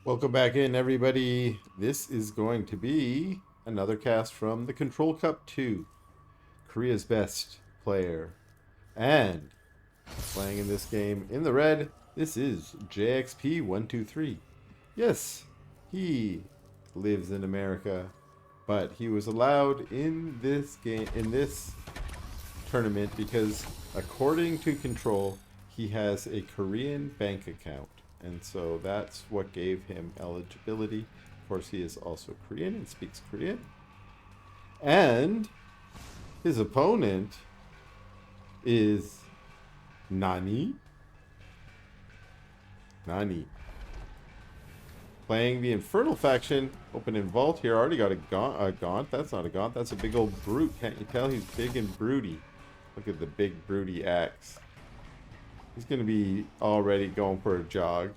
Welcome back in, everybody. This is going to be another cast from the Control Cup 2. Korea's best player. And playing in this game in the red, this is jayxp123. Yes, he lives in America, but he was allowed in this game, in this tournament, because according to Control, he has a Korean bank account. And so that's what gave him eligibility. Of course, he is also Korean and speaks Korean. And his opponent is NaNi. NaNi. Playing the Infernal faction. Open in Vault here. Already got a gaunt. That's not a gaunt. That's a big old brute. Can't you tell? He's big and broody. Look at the big broody axe. He's going to be already going for a jog.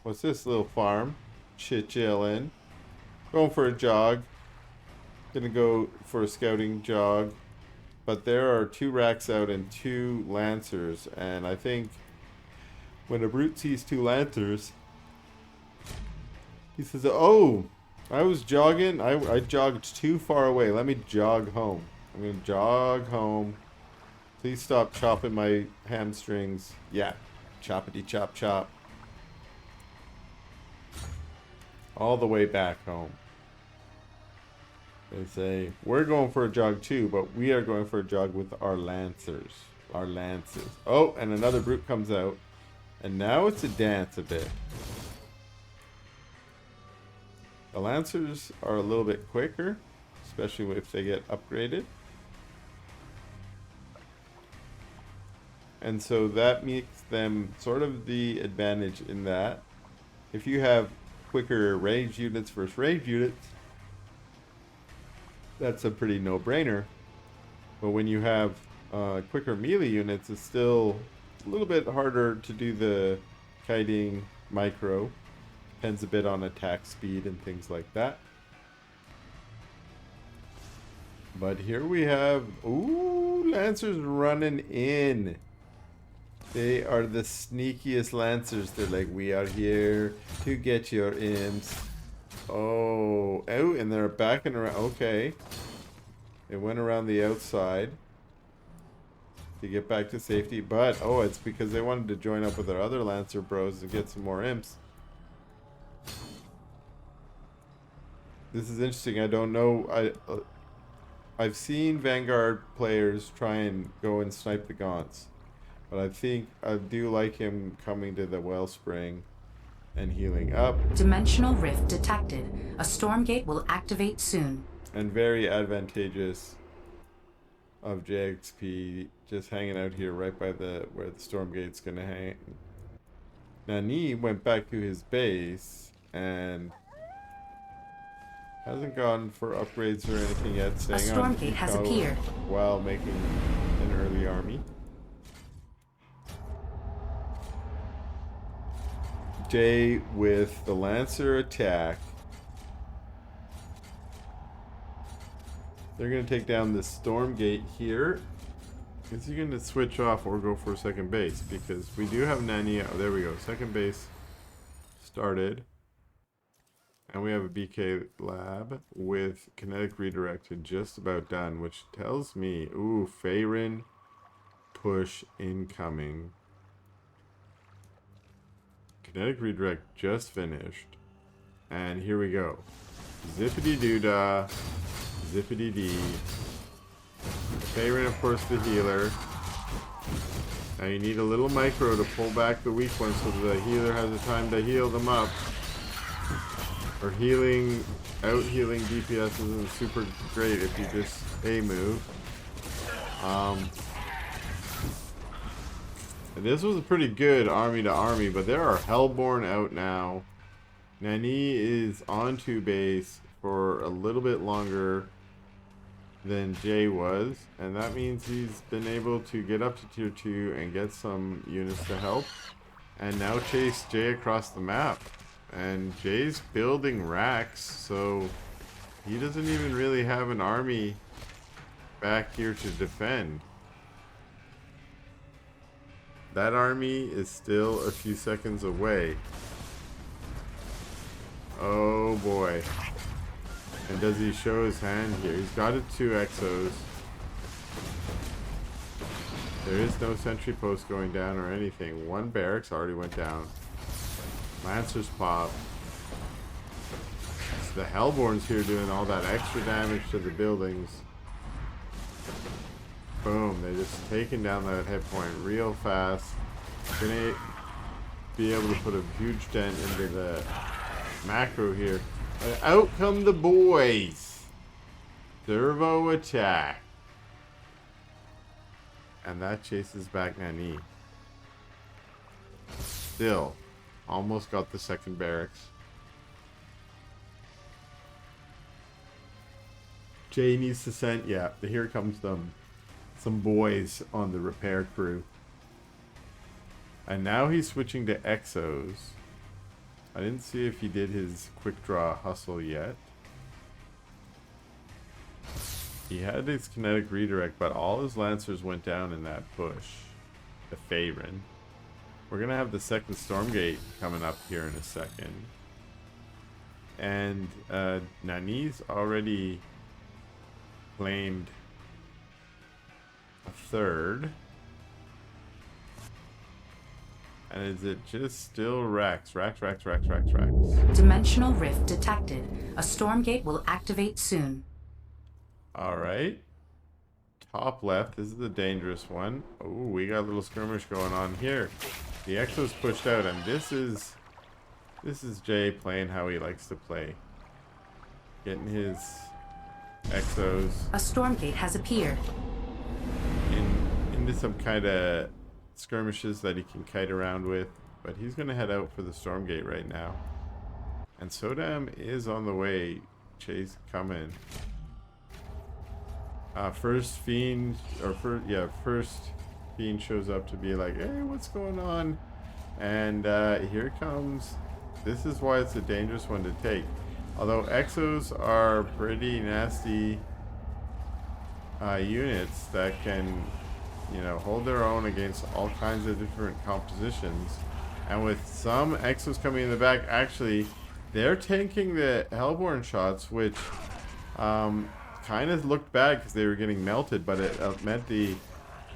What's this little farm? Chillin'. Going for a jog. Gonna go for a scouting jog. But there are 2 racks out and 2 lancers. And I think when a brute sees 2 lancers, he says, oh, I was jogging. I jogged too far away. Let me jog home. I'm going to jog home. Please stop chopping my hamstrings. Yeah, choppity chop chop. All the way back home. They say, we're going for a jog too, but we are going for a jog with our lancers. Our lances. Oh, and another brute comes out. And now it's a dance a bit. The lancers are a little bit quicker, especially if they get upgraded. And so that makes them sort of the advantage in that if you have quicker ranged units versus ranged units, that's a pretty no-brainer. But when you have quicker melee units, it's still a little bit harder to do the kiting micro. Depends a bit on attack speed and things like that. But here we have, ooh, lancers running in. They are the sneakiest lancers. They're like, we are here to get your imps. Oh, and they're backing around. Okay. They went around the outside to get back to safety. But, oh, it's because they wanted to join up with their other lancer bros to get some more imps. This is interesting. I don't know. I've seen Vanguard players try and go and snipe the gaunts. But I think I do like him coming to the wellspring and healing up. Dimensional rift detected. A Stormgate will activate soon. And very advantageous of jayxp just hanging out here right by where the Stormgate's gonna hang. NaNi went back to his base and hasn't gone for upgrades or anything yet. A Stormgate has appeared while making an early army. Jay with the Lancer attack. They're going to take down the Stormgate here. Is he going to switch off or go for a second base? Because we do have NaNi. Oh, there we go. Second base started. And we have a BK lab with kinetic redirected just about done, which tells me, ooh, Faerun push incoming. Kinetic redirect just finished. And here we go. Zippity doo dah. Zippity dee. Faerun, of course, the healer. Now you need a little micro to pull back the weak ones so the healer has the time to heal them up. Or healing, out healing DPS isn't super great if you just A-move. This was a pretty good army to army, but there are Hellborn out now. NaNi is onto base for a little bit longer than Jay was, and that means he's been able to get up to tier 2 and get some units to help, and now chase Jay across the map. And Jay's building racks, so he doesn't even really have an army back here to defend. That army is still a few seconds away. Oh boy. And does he show his hand here? He's got it 2 Exos. There is no sentry post going down or anything. 1 barracks already went down. Lancers pop. It's the Hellborns here doing all that extra damage to the buildings. Boom, they just taking down that hit point real fast. Gonna be able to put a huge dent into the macro here. And out come the boys. Servo attack. And that chases back NaNi. Still, almost got the 2nd barracks. Jay needs to send, yeah, here comes some boys on the repair crew. And now he's switching to Exos. I didn't see if he did his quick draw hustle yet. He had his kinetic redirect, but all his lancers went down in that push. The Faerun. We're gonna have the 2nd Stormgate coming up here in a second. And NaNi's already claimed a 3rd. And is it just still Rex? Rex. Dimensional rift detected. A Stormgate will activate soon. Alright. Top left. This is the dangerous one. Oh, we got a little skirmish going on here. The Exo's pushed out, and this is Jay playing how he likes to play. Getting his Exos A Stormgate has appeared. into some kind of skirmishes that he can kite around with, but he's gonna head out for the Stormgate right now. And Sodam is on the way. Chase coming. First Fiend shows up to be like, hey, what's going on? And here comes. This is why it's a dangerous one to take. Although Exos are pretty nasty units that can, you know, hold their own against all kinds of different compositions. And with some Exos coming in the back, actually, they're tanking the Hellborn shots, which kind of looked bad because they were getting melted, but it meant the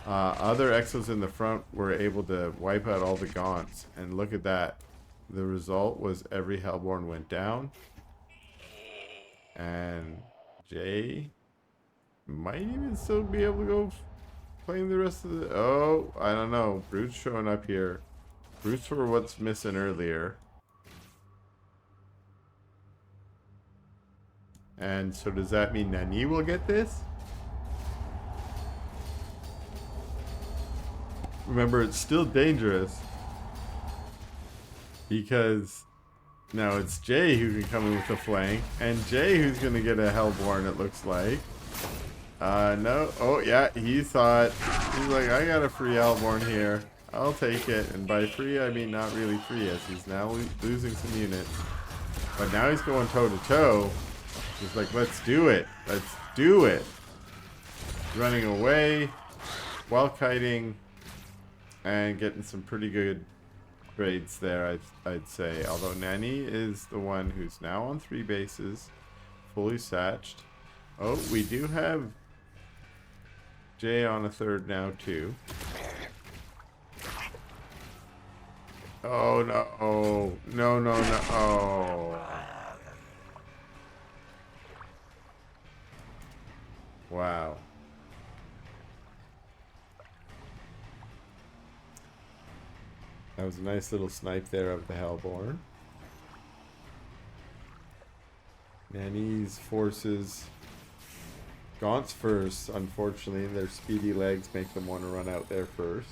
other Exos in the front were able to wipe out all the gaunts. And look at that. The result was every Hellborn went down. And Jay might even still be able to go claim the rest of the... Oh, I don't know. Brutes showing up here. Brutes were what's missing earlier. And so does that mean NaNi will get this? Remember, it's still dangerous. Because now it's Jay who can come in with a flank. And Jay who's going to get a Hellborn, it looks like. No. Oh, yeah. He thought... He's like, I got a free Hellborn here. I'll take it. And by free, I mean not really free, as he's now losing some units. But now he's going toe-to-toe. He's like, let's do it. Let's do it. Running away. While kiting. And getting some pretty good grades there, I'd say. Although NaNi is the one who's now on 3 bases. Fully satched. Oh, we do have Jay on a 3rd now, too. Oh, no. No. Oh. Wow. That was a nice little snipe there of the Hellborn. NaNi's forces. Gaunt's first, unfortunately. Their speedy legs make them want to run out there first.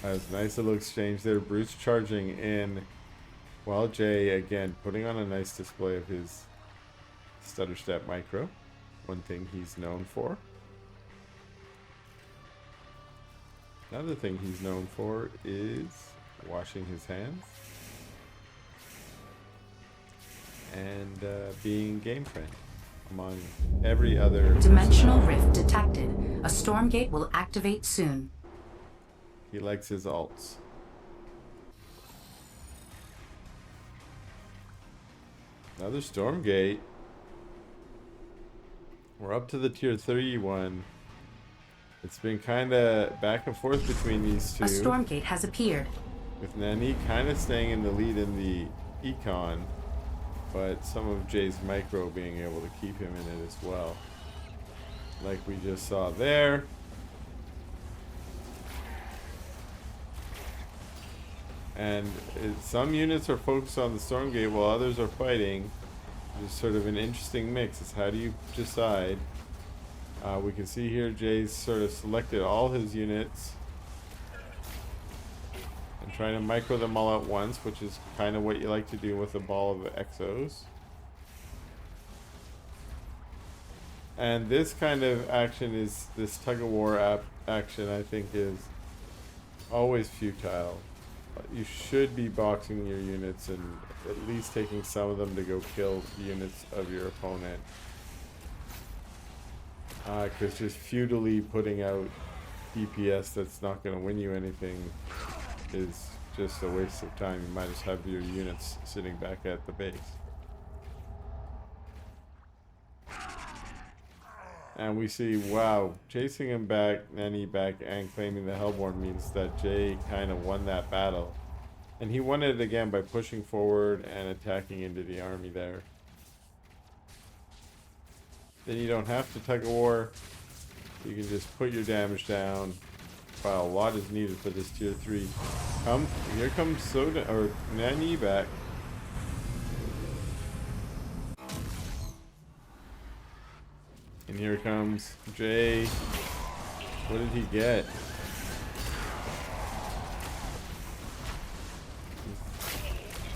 That was a nice little exchange there. Bruce charging in. While Jay, again, putting on a nice display of his stutter step micro. One thing he's known for. Another thing he's known for is washing his hands. And being game friendly. among every other Dimensional personnel. rift detected. A Stormgate will activate soon. He likes his alts. Another Stormgate. We're up to the tier 3 one. It's been kind of back and forth between these two. A Stormgate has appeared. With NaNi kind of staying in the lead in the econ, but some of Jay's micro being able to keep him in it as well. Like we just saw there. And some units are focused on the Stormgate while others are fighting. It's sort of an interesting mix. It's how do you decide? We can see here Jay's sort of selected all his units and trying to micro them all at once, which is kind of what you like to do with a ball of exos. And this kind of action is, this tug-of-war action, I think, is always futile. You should be boxing your units and at least taking some of them to go kill units of your opponent. Because just futilely putting out DPS that's not going to win you anything is just a waste of time. You might just have your units sitting back at the base. And we see, wow, chasing him back, NaNi back, and claiming the Hellborn means that Jay kind of won that battle. And he won it again by pushing forward and attacking into the army there. Then you don't have to tug a war. You can just put your damage down. Wow, a lot is needed for this tier 3. Here comes Soda or NaNi back. And here comes Jay. What did he get?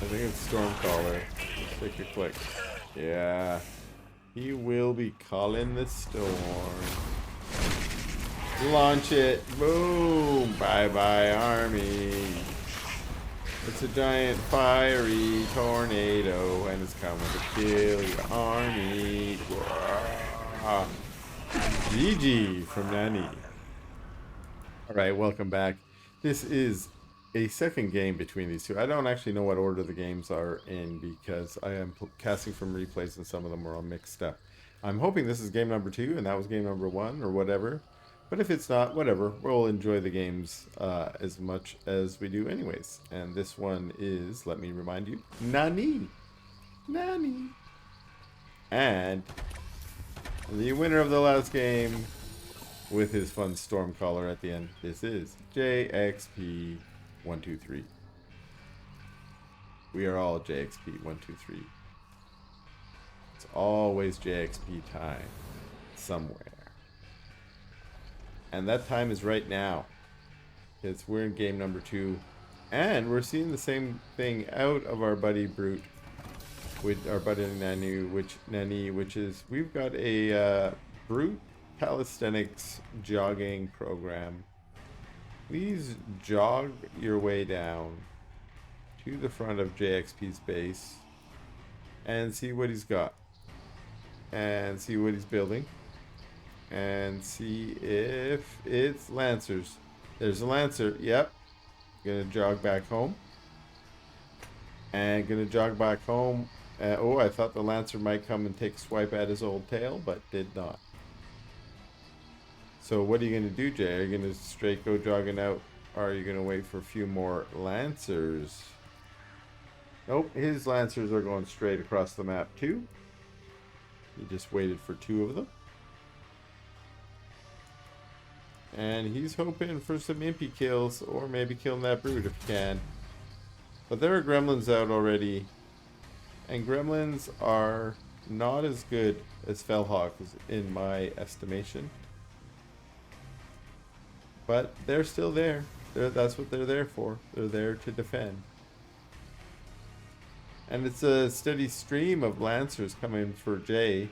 I think it's Stormcaller. Let's take a click. Yeah. He will be calling the storm. Launch it. Boom. Bye-bye, army. It's a giant fiery tornado, and it's coming to kill your army. GG from NaNi. Alright, welcome back. This is a second game between these two. I don't actually know what order the games are in because I am casting from replays and some of them are all mixed up. I'm hoping this is game number 2 and that was game number 1 or whatever. But if it's not, whatever. We'll enjoy the games as much as we do anyways. And this one is, let me remind you, NaNi. NaNi. And the winner of the last game with his fun Stormcaller at the end. This is jayxp123. We are all jayxp123. It's always jayxp time somewhere. And that time is right now. We're in game number 2. And we're seeing the same thing out of our buddy Brute. With our buddy NaNi, which is we've got a Brute calisthenics jogging program. Please jog your way down to the front of jayxp's base and see what he's got and see what he's building and see if it's lancers. There's a lancer. Yep. Gonna jog back home and gonna jog back home. Oh, I thought the lancer might come and take a swipe at his old tail, but did not. So what are you going to do, Jay? Are you going to straight go jogging out? Or are you going to wait for a few more lancers? Nope, his lancers are going straight across the map too. He just waited for 2 of them. And he's hoping for some impy kills, or maybe killing that Brute if he can. But there are gremlins out already. And gremlins are not as good as Fellhawks in my estimation. But they're still there. That's what they're there for. They're there to defend. And it's a steady stream of lancers coming for Jay.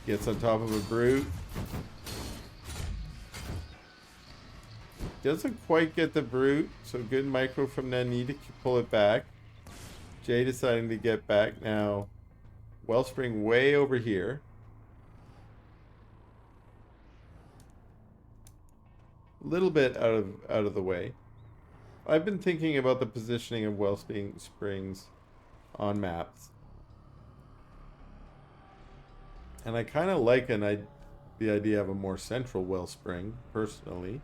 Gets on top of a Brute. Doesn't quite get the Brute, so good micro from NaNi to pull it back. Jay deciding to get back now. Wellspring way over here. A little bit out of the way. I've been thinking about the positioning of Wellspring Springs on maps. And I kind of like the idea of a more central wellspring, personally.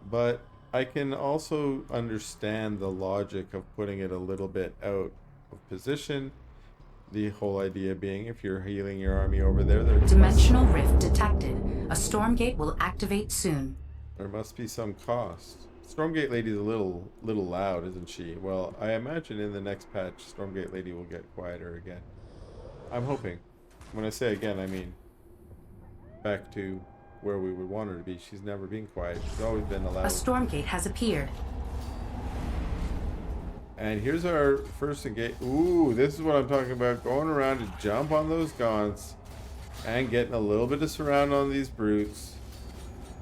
But I can also understand the logic of putting it a little bit out of position. The whole idea being, if you're healing your army over there, Dimensional rift detected. A Stormgate will activate soon. There must be some cost. Stormgate Lady's a little loud, isn't she? Well, I imagine in the next patch, Stormgate Lady will get quieter again. I'm hoping. When I say again, I mean back to where we would want her to be. She's never been quiet. She's always been A loud. Stormgate has appeared. And here's our first engage. Ooh, this is what I'm talking about. Going around to jump on those gaunts and getting a little bit of surround on these brutes.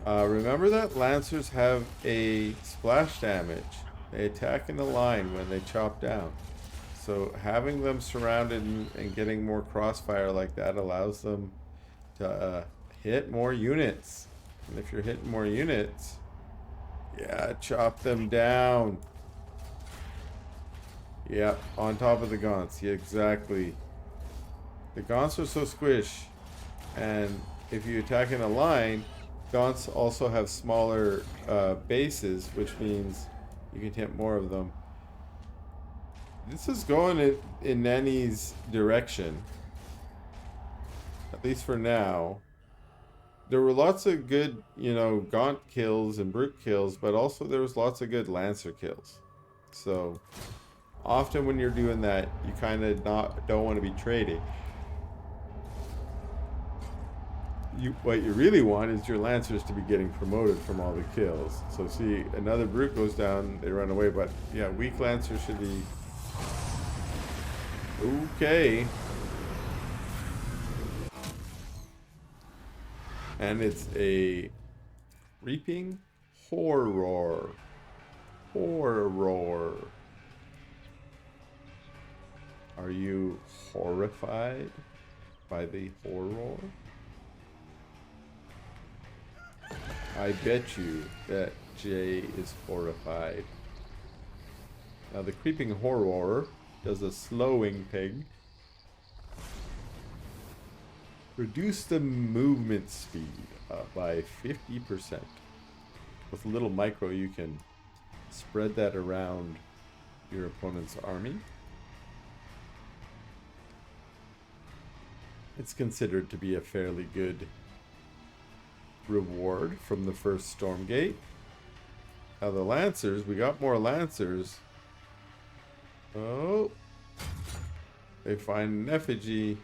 Remember that Lancers have a splash damage. They attack in a line when they chop down. So having them surrounded and getting more crossfire like that allows them to hit more units. And if you're hitting more units, yeah, chop them down. Yep, on top of the gaunts. Yeah, exactly. The gaunts are so squish. And if you attack in a line, gaunts also have smaller bases, which means you can hit more of them. This is going in NaNi's direction. At least for now. There were lots of good, gaunt kills and brute kills, but also there was lots of good Lancer kills. So often when you're doing that, you kind of don't want to be trading. What you really want is your Lancers to be getting promoted from all the kills. So see, another brute goes down, they run away, but yeah, weak Lancers should be okay. And it's a reaping horror. Horror. Are you horrified by the horror? I bet you that Jay is horrified. Now the creeping horror does a slowing thing. Reduce the movement speed by 50%. With a little micro, you can spread that around your opponent's army. It's considered to be a fairly good reward from the first Stormgate. Now the Lancers, we got more Lancers. Oh. They find an effigy.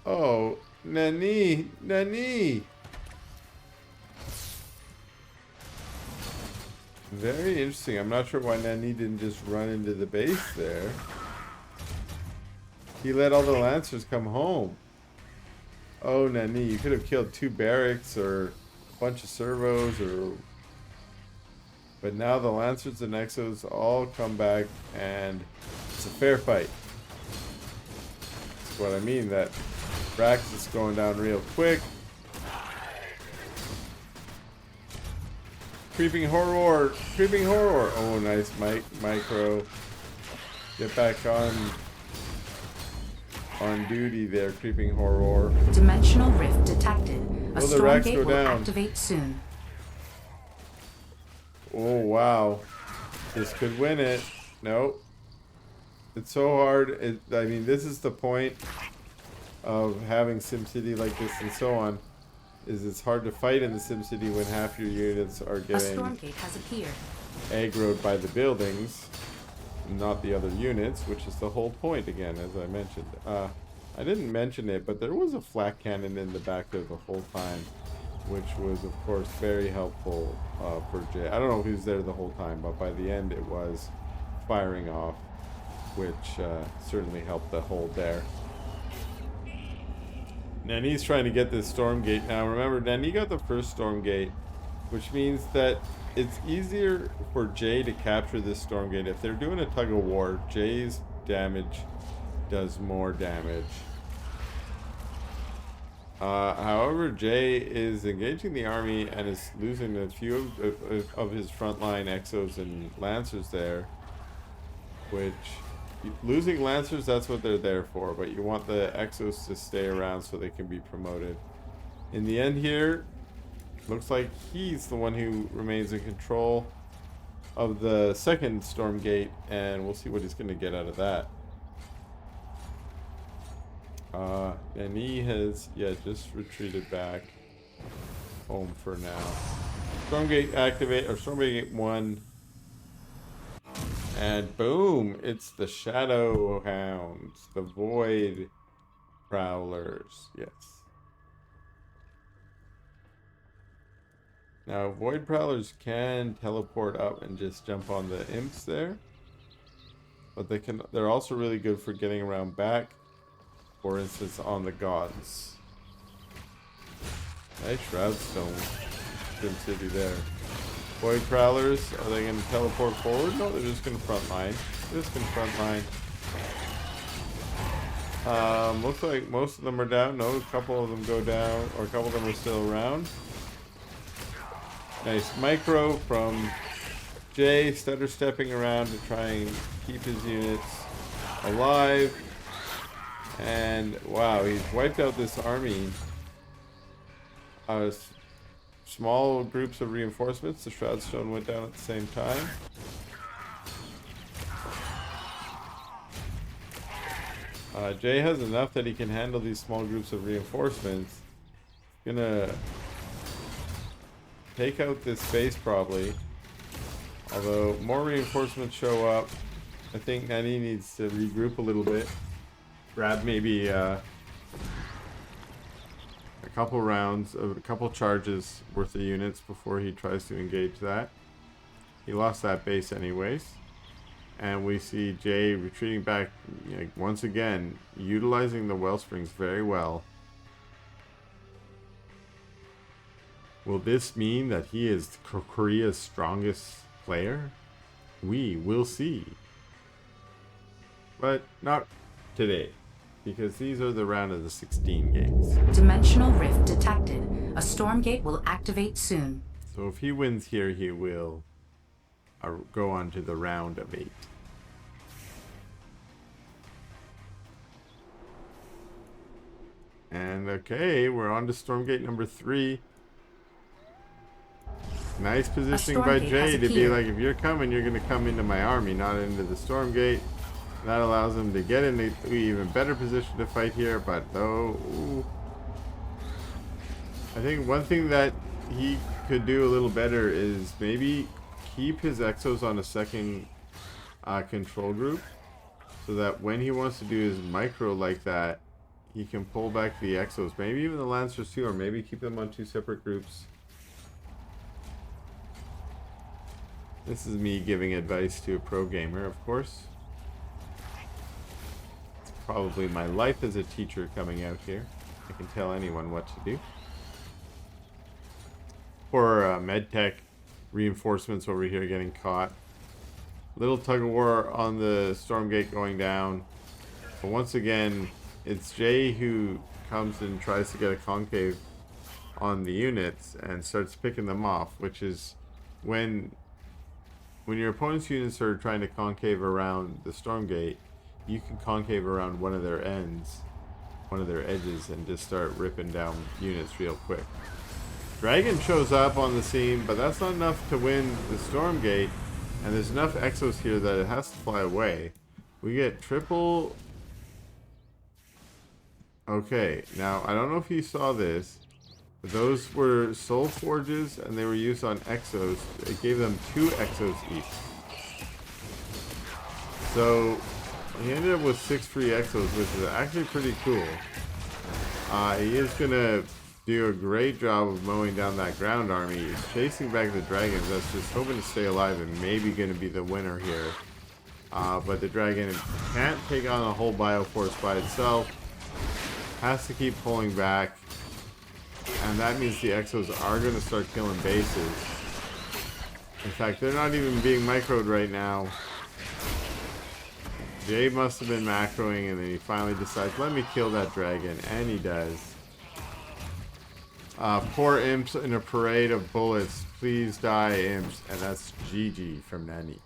Oh, NaNi! NaNi! Very interesting. I'm not sure why NaNi didn't just run into the base there. He let all the Lancers come home. Oh, NaNi, you could have killed 2 barracks or a bunch of servos But now the Lancers and Exos all come back and it's a fair fight. That's what I mean, that Brax is going down real quick. Creeping horror! Creeping horror! Oh, nice micro. Get back on duty there, creeping horror. Dimensional rift detected. A Will the Rex Stormgate go will down? activate soon. Oh, wow. This could win it. Nope. It's so hard. I mean, this is the point of having SimCity like this and so on. Is it's hard to fight in the SimCity when half your units are A getting Stormgate has appeared. aggroed by the buildings, not the other units, which is the whole point again, as I mentioned. I didn't mention it, but there was a flak cannon in the back there the whole time, which was, of course, very helpful for Jay. I don't know who's there the whole time, but by the end it was firing off, which certainly helped the hold there. NaNi's trying to get this Stormgate now. Remember, NaNi got the first Stormgate, which means that it's easier for Jay to capture this Stormgate. If they're doing a tug of war, Jay's damage does more damage. However, Jay is engaging the army and is losing a few of his frontline Exos and Lancers there. Which, losing Lancers, that's what they're there for. But you want the Exos to stay around so they can be promoted. In the end here, looks like he's the one who remains in control of the second Stormgate. And we'll see what he's going to get out of that. NaNi has, just retreated back home for now. Stormgate activate, or Stormgate 1. And boom, it's the Shadow Hounds, the Void Prowlers, yes. Now, Void Prowlers can teleport up and just jump on the imps there. But they're also really good for getting around back. For instance, on the gods. Nice Shroudstone. Good city there. Void Prowlers, are they going to teleport forward? No, they're just going to frontline. Looks like most of them are down. No, a couple of them go down, or a couple of them are still around. Nice micro from Jay, stutter stepping around to try and keep his units alive. And wow, he's wiped out this army. Small groups of reinforcements. The Shroudstone went down at the same time. Jay has enough that he can handle these small groups of reinforcements. Gonna take out this base probably. Although more reinforcements show up, I think NaNi needs to regroup a little bit. Grab maybe a couple rounds of a couple charges worth of units before he tries to engage that. He lost that base anyways. And we see Jay retreating back, once again, utilizing the Wellsprings very well. Will this mean that he is Korea's strongest player? We will see. But not today, because these are the round of the 16 gates. Dimensional rift detected. A Stormgate will activate soon. So if he wins here, he will go on to the round of 8. And okay, we're on to Stormgate number 3. Nice positioning by Jay to be like, if you're coming, you're going to come into my army, not into the Stormgate. That allows him to get into an even better position to fight here, but though, I think one thing that he could do a little better is maybe keep his Exos on a second control group, so that when he wants to do his micro like that, he can pull back the Exos, maybe even the Lancers too, or maybe keep them on 2 separate groups. This is me giving advice to a pro gamer, of course. It's probably my life as a teacher coming out here. I can tell anyone what to do. Poor medtech reinforcements over here getting caught. Little tug of war on the Stormgate going down. But once again, it's Jay who comes and tries to get a concave on the units and starts picking them off, which is when your opponent's units are trying to concave around the Stormgate, you can concave around one of their ends, one of their edges, and just start ripping down units real quick. Dragon shows up on the scene, but that's not enough to win the Stormgate, and there's enough Exos here that it has to fly away. We get triple... Okay, now I don't know if you saw this, but those were Soul Forges and they were used on Exos. It gave them 2 Exos each. So he ended up with 6 free Exos, which is actually pretty cool. He is going to do a great job of mowing down that ground army. He's chasing back the dragons. That's just hoping to stay alive and maybe going to be the winner here. But the dragon can't take on a whole Bioforce by itself. Has to keep pulling back, and that means the Exos are going to start killing bases. In fact, they're not even being microed right now. Jay must have been macroing, and then he finally decides, let me kill that dragon. And he does. Poor imps in a parade of bullets. Please die, imps. And that's GG from NaNi.